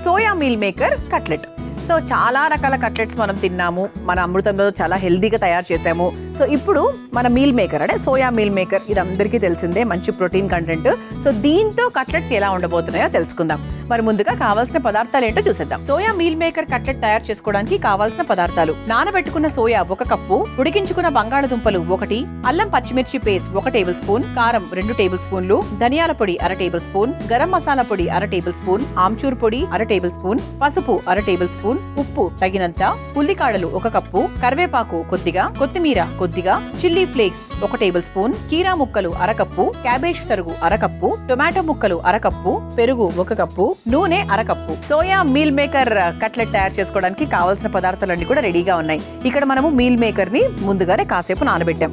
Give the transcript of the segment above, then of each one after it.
Soya meal maker cutlet. So చాలా రకాల cutlets మనం తిన్నాము, మన అమృతంలో చాలా హెల్దీగా తయారు చేసాము. సో ఇప్పుడు మన మీల్ మేకర్ అంటే సోయా మీల్ మేకర్, ఇది అందరికీ తెలిసిందే, మంచి ప్రోటీన్ కంటెంట్. సో దీంతో కట్లెట్స్ ఎలా ఉండబోతున్నాయో తెలుసుకుందాం. మరి ముందుగా కావాల్సిన పదార్థాలు ఏంటో చూసేద్దాం. సోయా మీల్ మేకర్ కట్లెట్ తయారు చేసుకోవడానికి కావాల్సిన పదార్థాలు: నానబెట్టుకున్న సోయా 1 కప్పు, ఉడికించుకున్న బంగాళదుంపలు 1, అల్లం పచ్చిమిర్చి పేస్ట్ 1 టేబుల్ స్పూన్, కారం 2 టేబుల్ స్పూన్లు, ధనియాల పొడి 1/2 టేబుల్ స్పూన్, గరం మసాలా పొడి 1/2 టేబుల్ స్పూన్, ఆమ్చూర్ పొడి 1/2 టేబుల్ స్పూన్, పసుపు 1/2 టేబుల్ స్పూన్, ఉప్పు తగినంత, ఉల్లికాడలు 1 కప్పు, కరివేపాకు కొద్దిగా, కొత్తిమీర కొద్దిగా, చిల్లీ ఫ్లేక్స్ 1 టేబుల్ స్పూన్, కీరా ముక్కలు 1/2 కప్పు, క్యాబేజ్ తరుగు 1/2 కప్పు, టొమాటో ముక్కలు 1/2 కప్పు, పెరుగు 1 కప్పు, నూనె 1/2 cup. Soya meal maker cutlet తయారు చేసుకోవడానికి కావాల్సిన పదార్థాలన్నీ కూడా రెడీగా ఉన్నాయి. ఇక్కడ మనము మీల్ మేకర్ ని ముందుగానే కాసేపు నానబెట్టాం.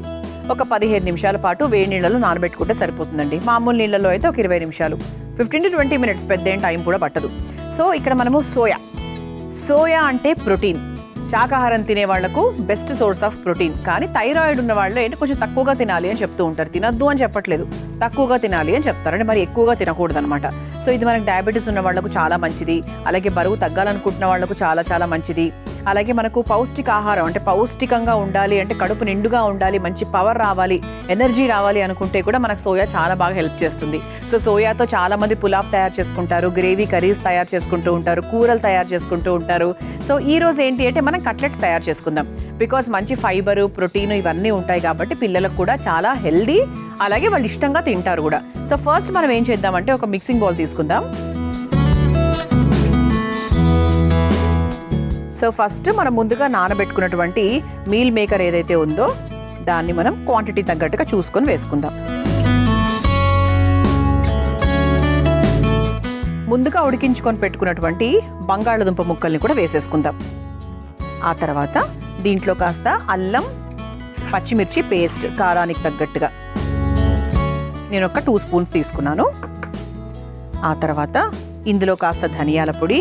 ఒక 15 నిమిషాల పాటు వేడి నీళ్ళలో నానబెట్టుకుంటే సరిపోతుందండి. మామూలు నీళ్ళలో అయితే ఒక 20 నిమిషాలు, 15 to 20 minutes, పెద్ద టైం కూడా పట్టదు. సో ఇక్కడ మనము సోయా అంటే ప్రోటీన్. శాకాహారం తినే వాళ్లకు బెస్ట్ సోర్స్ ఆఫ్ ప్రోటీన్. కానీ థైరాయిడ్ ఉన్న వాళ్ళు ఏంటి కొంచెం తక్కువగా తినాలి అని చెప్తూ ఉంటారు. తినద్దు అని చెప్పట్లేదు, తక్కువగా తినాలి అని చెప్తారు. అంటే మరి ఎక్కువగా తినకూడదు అనమాట. సో ఇది మనకి డయాబెటీస్ ఉన్న వాళ్లకు చాలా మంచిది. అలాగే బరువు తగ్గాలనుకుంటున్న వాళ్లకు చాలా చాలా మంచిది. అలాగే మనకు పౌష్టికాహారం అంటే పౌష్టికంగా ఉండాలి అంటే కడుపు నిండుగా ఉండాలి, మంచి పవర్ రావాలి, ఎనర్జీ రావాలి అనుకుంటే కూడా మనకు సోయా చాలా బాగా హెల్ప్ చేస్తుంది. సో సోయాతో చాలా మంది పులావ్ తయారు చేసుకుంటారు, గ్రేవీ కర్రీస్ తయారు చేసుకుంటూ ఉంటారు, కూరలు తయారు చేసుకుంటూ ఉంటారు. సో ఈ రోజు ఏంటి అంటే మనం కట్లెట్స్ తయారు చేసుకుందాం. బికాస్ మంచి ఫైబరు, ప్రోటీన్ ఇవన్నీ ఉంటాయి కాబట్టి పిల్లలకు కూడా చాలా హెల్దీ, అలాగే వాళ్ళు ఇష్టంగా తింటారు కూడా. సో ఫస్ట్ మనం ఏం చేద్దామంటే ఒక మిక్సింగ్ బౌల్ తీసుకుందాం. సో ఫస్ట్ మనం ముందుగా నానబెట్టుకున్నటువంటి మీల్ మేకర్ ఏదైతే ఉందో దాన్ని మనం క్వాంటిటీ తగ్గట్టుగా చూసుకొని వేసుకుందాం. ముందుగా ఉడికించుకొని పెట్టుకున్నటువంటి బంగాళదుంప ముక్కల్ని కూడా వేసేసుకుందాం. ఆ తర్వాత దీంట్లో కాస్త అల్లం పచ్చిమిర్చి పేస్ట్ కారానికి తగ్గట్టుగా నేను ఒక 2 స్పూన్స్ తీసుకున్నాను. ఆ తర్వాత ఇందులో కాస్త ధనియాల పొడి,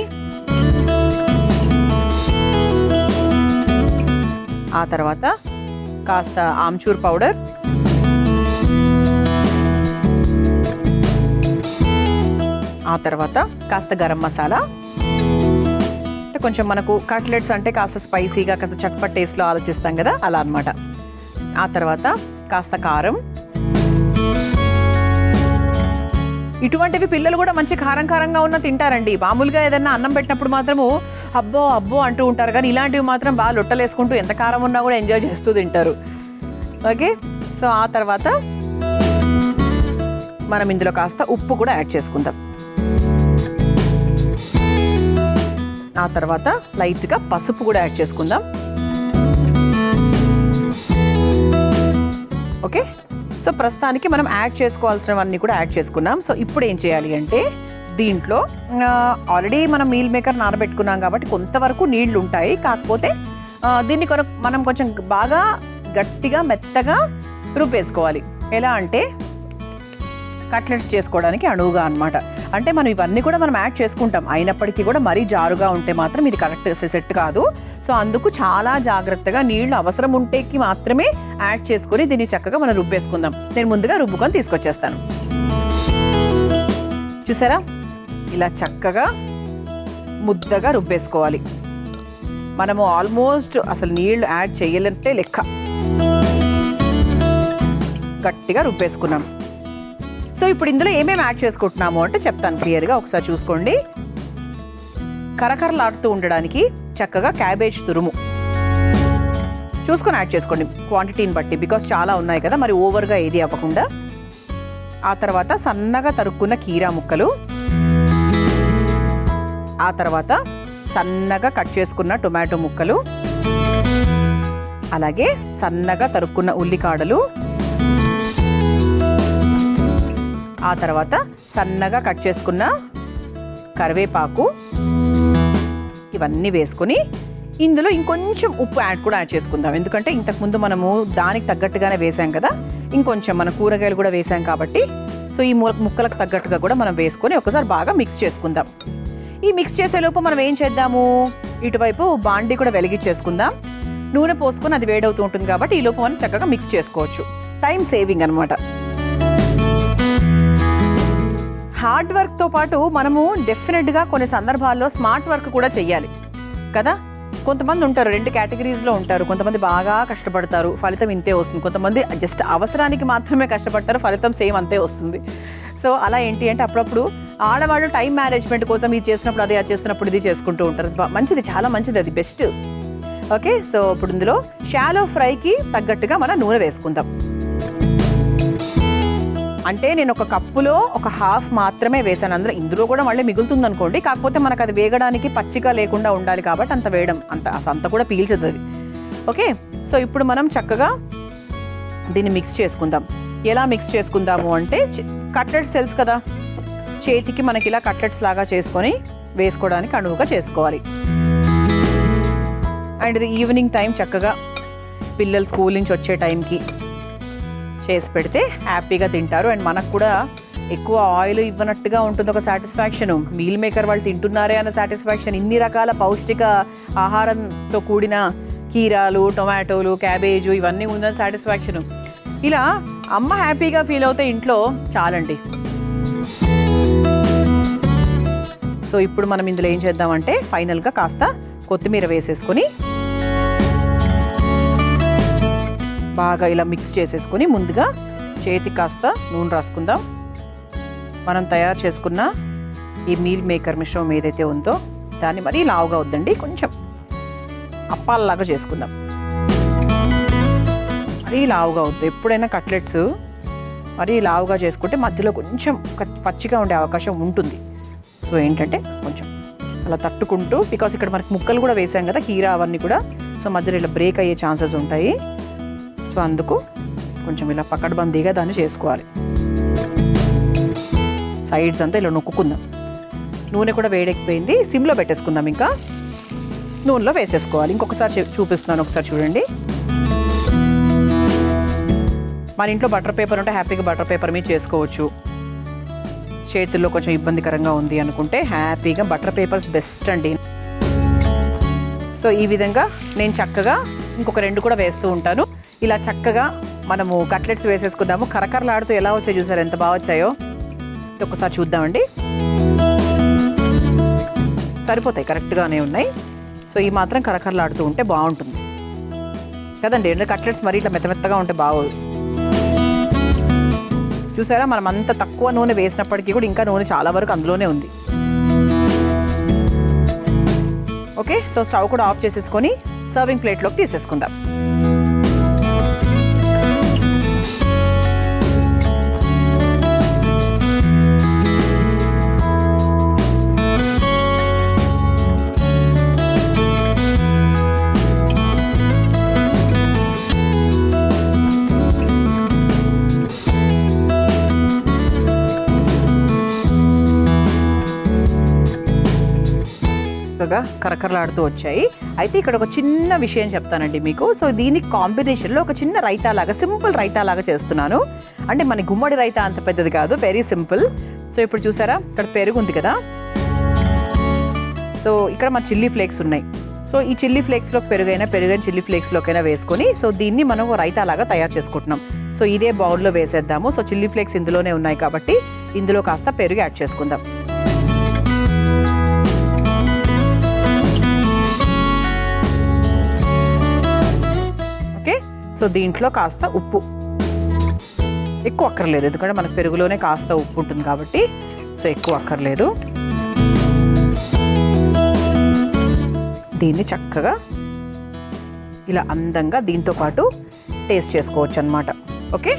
ఆ తర్వాత కాస్త ఆమ్చూర్ పౌడర్, ఆ తర్వాత కాస్త గరం మసాలా. అంటే కొంచెం మనకు కట్లెట్స్ అంటే కాస్త స్పైసీగా కాస్త చట్పట్ టేస్ట్లో ఆలోచిస్తాం కదా, అలా అన్నమాట. ఆ తర్వాత కాస్త కారం. ఇటువంటివి పిల్లలు కూడా మంచి కారంగా ఉన్న తింటారండి. మామూలుగా ఏదన్నా అన్నం పెట్టినప్పుడు మాత్రము అబ్బో అంటూ ఉంటారు, కానీ ఇలాంటివి మాత్రం బాగా లొట్టలేసుకుంటూ ఎంత కారం ఉన్నా కూడా ఎంజాయ్ చేస్తూ తింటారు. ఓకే, సో ఆ తర్వాత మనం ఇందులో కాస్త ఉప్పు కూడా యాడ్ చేసుకుందాం. ఆ తర్వాత లైట్గా పసుపు కూడా యాడ్ చేసుకుందాం. ఓకే, సో ప్రస్తుతానికి మనం యాడ్ చేసుకోవాల్సినవన్నీ కూడా యాడ్ చేసుకున్నాం. సో ఇప్పుడు ఏం చేయాలి అంటే దీంట్లో ఆల్రెడీ మనం మీల్ మేకర్ నానబెట్టుకున్నాం కాబట్టి కొంతవరకు నీళ్లు ఉంటాయి. కాకపోతే దీన్ని మనం కొంచెం బాగా గట్టిగా మెత్తగా రుబ్బేసుకోవాలి. ఎలా అంటే కట్లెట్స్ చేసుకోవడానికి అణువుగా అన్నమాట. అంటే మనం ఇవన్నీ కూడా మనం యాడ్ చేసుకుంటాం, అయినప్పటికీ కూడా మరీ జారుగా ఉంటే మాత్రం ఇది కరెక్ట్ సెట్ కాదు. సో అందుకు చాలా జాగ్రత్తగా నీళ్లు అవసరం ఉంటేకి మాత్రమే యాడ్ చేసుకుని దీన్ని చక్కగా మనం రుబ్బేసుకుందాం. నేను ముందుగా రుబ్బుకొని తీసుకొచ్చేస్తాను. చూసారా, ఇలా చక్కగా ముద్దగా రుబ్బేసుకోవాలి. మనము ఆల్మోస్ట్ అసలు నీళ్లు యాడ్ చేయాలంటే లెక్క గట్టిగా రుబ్బేసుకున్నాం. సో ఇప్పుడు ఇందులో ఏమేమి యాడ్ చేసుకుంటున్నాము అంటే చెప్తాను క్లియర్గా, ఒకసారి చూసుకోండి. కరకరలాడుతూ ఉండడానికి చక్కగా క్యాబేజ్ తురుము చూసుకొని యాడ్ చేసుకోండి క్వాంటిటీని బట్టి, బికాస్ చాలా ఉన్నాయి కదా, మరి ఓవర్గా ఏది అవ్వకుండా. ఆ తర్వాత సన్నగా తరుక్కున్న కీరా ముక్కలు, ఆ తర్వాత సన్నగా కట్ చేసుకున్న టొమాటో ముక్కలు, అలాగే సన్నగా తరుక్కున్న ఉల్లికాడలు, ఆ తర్వాత సన్నగా కట్ చేసుకున్న కరివేపాకు, ఇవన్నీ వేసుకొని ఇందులో ఇంకొంచెం ఉప్పు యాడ్ చేసుకుందాం. ఎందుకంటే ఇంతకుముందు మనము దానికి తగ్గట్టుగానే వేసాం కదా, ఇంకొంచెం మన కూరగాయలు కూడా వేసాం కాబట్టి సో ఈ ముక్కలకు తగ్గట్టుగా కూడా మనం వేసుకొని ఒకసారి బాగా మిక్స్ చేసుకుందాం. ఈ మిక్స్ చేసేలోపు మనం ఏం చేద్దాము, ఇటువైపు బాండీ కూడా వెలిగించేసుకుందాం. నూనె పోసుకొని అది వేడవుతూ ఉంటుంది కాబట్టి ఈ లోపు మనం చక్కగా మిక్స్ చేసుకోవచ్చు. టైం సేవింగ్ అనమాట. హార్డ్ వర్క్తో పాటు మనము డెఫినెట్గా కొన్ని సందర్భాల్లో స్మార్ట్ వర్క్ కూడా చెయ్యాలి కదా. కొంతమంది ఉంటారు 2 కేటగిరీస్లో ఉంటారు. కొంతమంది బాగా కష్టపడతారు, ఫలితం ఇంతే వస్తుంది. కొంతమంది జస్ట్ అవసరానికి మాత్రమే కష్టపడతారు, ఫలితం సేమ్ అంతే వస్తుంది. సో అలా ఏంటి అంటే అప్పుడప్పుడు ఆడవాళ్ళు టైం మేనేజ్మెంట్ కోసం ఇది చేసినప్పుడు అది చేస్తున్నప్పుడు ఇది చేసుకుంటూ ఉంటారు. మంచిది, చాలా మంచిది, అది బెస్ట్. ఓకే, సో ఇప్పుడు ఇందులో షాలో ఫ్రైకి తగ్గట్టుగా మనం నూనె వేసుకుందాం. అంటే నేను ఒక కప్పులో ఒక హాఫ్ మాత్రమే వేసాను. అందులో ఇందులో కూడా మళ్ళీ మిగులుతుంది అనుకోండి. కాకపోతే మనకు అది వేగడానికి పచ్చిగా లేకుండా ఉండాలి కాబట్టి అంత వేయడం అంత కూడా పీల్చదు అది. ఓకే, సో ఇప్పుడు మనం చక్కగా దీన్ని మిక్స్ చేసుకుందాం. ఎలా మిక్స్ చేసుకుందాము అంటే కట్లెట్స్ తెలుసు కదా, చేతికి మనకి ఇలా కట్లెట్స్ లాగా చేసుకొని వేసుకోవడానికి అనువుగా చేసుకోవాలి. అండ్ ఇది ఈవినింగ్ టైం చక్కగా పిల్లలు స్కూల్ నుంచి వచ్చే టైంకి చేసి పెడితే హ్యాపీగా తింటారు. అండ్ మనకు కూడా ఎక్కువ ఆయిల్ ఇవ్వనట్టుగా ఉంటుంది ఒక సాటిస్ఫాక్షన్. మీల్ మేకర్ వాళ్ళు తింటున్నారే అన్న సాటిస్ఫాక్షన్. ఇన్ని రకాల పౌష్టిక ఆహారంతో కూడిన కీరాలు, టొమాటోలు, క్యాబేజు ఇవన్నీ ఉందని సాటిస్ఫాక్షన్. ఇలా అమ్మ హ్యాపీగా ఫీల్ అవుతే ఇంట్లో చాలండి. సో ఇప్పుడు మనం ఇందులో ఏం చేద్దామంటే ఫైనల్గా కాస్త కొత్తిమీర వేసేసుకొని బాగా ఇలా మిక్స్ చేసేసుకొని ముందుగా చేతికి కాస్త నూనె రాసుకుందాం. మనం తయారు చేసుకున్న ఈ మీల్ మేకర్ మిశ్రమం ఏదైతే ఉందో దాన్ని మరీ లావుగా వద్దండి, కొంచెం అప్పాలలాగా చేసుకుందాం. మరీ లావుగా వద్దు. ఎప్పుడైనా కట్లెట్స్ మరీ లావుగా చేసుకుంటే మధ్యలో కొంచెం పచ్చిగా ఉండే అవకాశం ఉంటుంది. సో ఏంటంటే కొంచెం అలా తట్టుకుంటూ, బికాస్ ఇక్కడ మనకి ముక్కలు కూడా వేసాం కదా కీరా అవన్నీ కూడా, సో మధ్యలో ఇలా బ్రేక్ అయ్యే ఛాన్సెస్ ఉంటాయి. సో అందుకు కొంచెం ఇలా పకడ్బందీగా దాన్ని చేసుకోవాలి. సైడ్స్ అంతా ఇలా నొక్కుకుందాం. నూనె కూడా వేడెక్కిపోయింది, సిమ్లో పెట్టేసుకుందాం. ఇంకా నూనెలో వేసేసుకోవాలి. ఇంకొకసారి చూపిస్తున్నాను, ఒకసారి చూడండి. మన ఇంట్లో బటర్ పేపర్ ఉంటే హ్యాపీగా బటర్ పేపర్ మీద చేసుకోవచ్చు. చేతుల్లో కొంచెం ఇబ్బందికరంగా ఉంది అనుకుంటే హ్యాపీగా బటర్ పేపర్స్ బెస్ట్ అండి. సో ఈ విధంగా నేను చక్కగా ఇంకొక 2 కూడా వేస్తూ ఉంటాను. ఇలా చక్కగా మనము కట్లెట్స్ వేసేసుకుందాము. కరకరలాడుతూ ఎలా వచ్చాయో చూసారు, ఎంత బాగా వచ్చాయో. ఒకసారి చూద్దామండి. సరిపోతాయి, కరెక్ట్గానే ఉన్నాయి. సో ఈ మాత్రం కరకరలాడుతూ ఉంటే బాగుంటుంది కదండి. కట్లెట్స్ మరీ ఇట్లా మెత్తమెత్తగా ఉంటే బాగోదు. చూసారా, మనం అంత తక్కువ నూనె వేసినప్పటికీ కూడా ఇంకా నూనె చాలా వరకు అందులోనే ఉంది. ఓకే, సో స్టవ్ కూడా ఆఫ్ చేసేసుకొని సర్వింగ్ ప్లేట్లోకి తీసేసుకుందాం. కరకరలాడుతూ వచ్చాయి. అయితే ఇక్కడ ఒక చిన్న విషయం చెప్తానండి మీకు. సో దీనికి కాంబినేషన్లో ఒక చిన్న రైతా లాగా, సింపుల్ రైతా లాగా చేస్తున్నాను. అంటే మన గుమ్మడి రైతా అంత పెద్దది కాదు, వెరీ సింపుల్. సో ఇప్పుడు చూసారా, ఇక్కడ పెరుగు ఉంది కదా. సో ఇక్కడ మన చిల్లీ ఫ్లేక్స్ ఉన్నాయి. సో ఈ చిల్లీ ఫ్లేక్స్లో పెరుగైనా చిల్లీ ఫ్లేక్స్లోకైనా వేసుకొని సో దీన్ని మనం రైతా లాగా తయారు చేసుకుంటున్నాం. సో ఇదే బౌల్లో వేసేద్దాము. సో చిల్లీ ఫ్లేక్స్ ఇందులోనే ఉన్నాయి కాబట్టి ఇందులో కాస్త పెరుగు యాడ్ చేసుకుందాం. సో దీంట్లో కాస్త ఉప్పు, ఎక్కువ అక్కర్లేదు ఎందుకంటే మనకు పెరుగులోనే కాస్త ఉప్పు ఉంటుంది కాబట్టి సో ఎక్కువ అక్కర్లేదు. దీన్ని చక్కగా ఇలా అందంగా దీంతో పాటు టేస్ట్ చేసుకోవచ్చు అన్నమాట. ఓకే,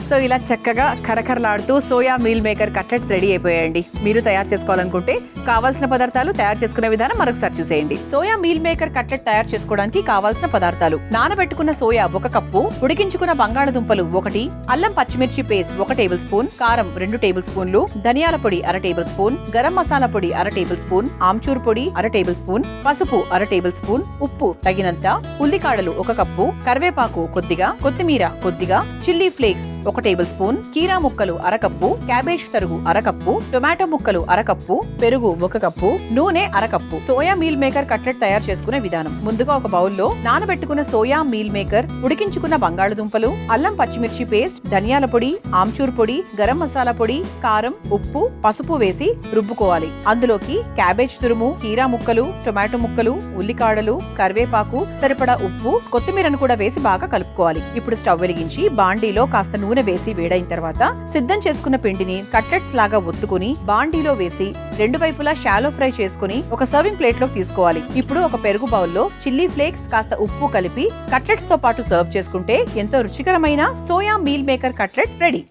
సో ఇలా చక్కగా కరకరలాడుతూ soya meal maker cutlets ready అయిపోయాయండి. మీరు తయారు చేసుకోవాలనుకుంటే కావాల్సిన పదార్థాలు, తయారు చేసుకునే విధానం మరొకసారి చూసేయండి. సోయా మీల్ మేకర్ కట్లెట్ తయారు చేసుకోవడానికి కావాల్సిన పదార్థాలు: నానబెట్టుకున్న సోయా 1 కప్పు, ఉడికించుకున్న బంగాళదుంపలు 1, అల్లం పచ్చిమిర్చి పేస్ట్ 1 టేబుల్ స్పూన్, కారం 2 టేబుల్ స్పూన్లు, ధనియాల పొడి 1/2 టేబుల్ స్పూన్, గరం మసాలా పొడి 1/2 టేబుల్ స్పూన్, ఆమ్చూర్ పొడి 1/2 టేబుల్ స్పూన్, పసుపు 1/2 టేబుల్ స్పూన్, ఉప్పు తగినంత, ఉల్లికాడలు 1 కప్పు, కరివేపాకు కొద్దిగా, కొత్తిమీర కొద్దిగా, చిల్లీ ఫ్లేక్స్ 1 టేబుల్ స్పూన్, కీరా ముక్కలు అరకప్పు, క్యాబేజ్ తరుగు అరకప్పు, టొమాటో ముక్కలు అరకప్పు, పెరుగు 1 కప్పు, నూనె అరకప్పు. సోయా మీల్ మేకర్ కట్లెట్ తయారు చేసుకునే విధానం. ముందుగా ఒక బౌల్లో నానబెట్టుకున్న సోయా మీల్ మేకర్, ఉడికించుకున్న బంగాళదుంపలు, అల్లం పచ్చిమిర్చి పేస్ట్, ధనియాల పొడి, ఆమ్చూర్ పొడి, గరం మసాలా పొడి, కారం, ఉప్పు, పసుపు వేసి రుబ్బుకోవాలి. అందులోకి క్యాబేజ్ తురుము, కీరా ముక్కలు, టొమాటో ముక్కలు, ఉల్లికాడలు, కరివేపాకు, సరిపడా ఉప్పు, కొత్తిమీరను కూడా వేసి బాగా కలుపుకోవాలి. ఇప్పుడు స్టవ్ వెలిగించి బాండీలో కాస్త నూనె వేసి వేడైన తర్వాత సిద్ధం చేసుకున్న పిండిని కట్లెట్స్ లాగా ఒత్తుకుని బాండీలో వేసి 2 వైపులా షాలో ఫ్రై చేసుకుని ఒక సర్వింగ్ ప్లేట్ లో తీసుకోవాలి. ఇప్పుడు ఒక పెరుగు బౌల్లో చిల్లీ ఫ్లేక్స్, కాస్త ఉప్పు కలిపి కట్లెట్స్ తో పాటు సర్వ్ చేసుకుంటే ఎంతో రుచికరమైన soya meal maker cutlet ready.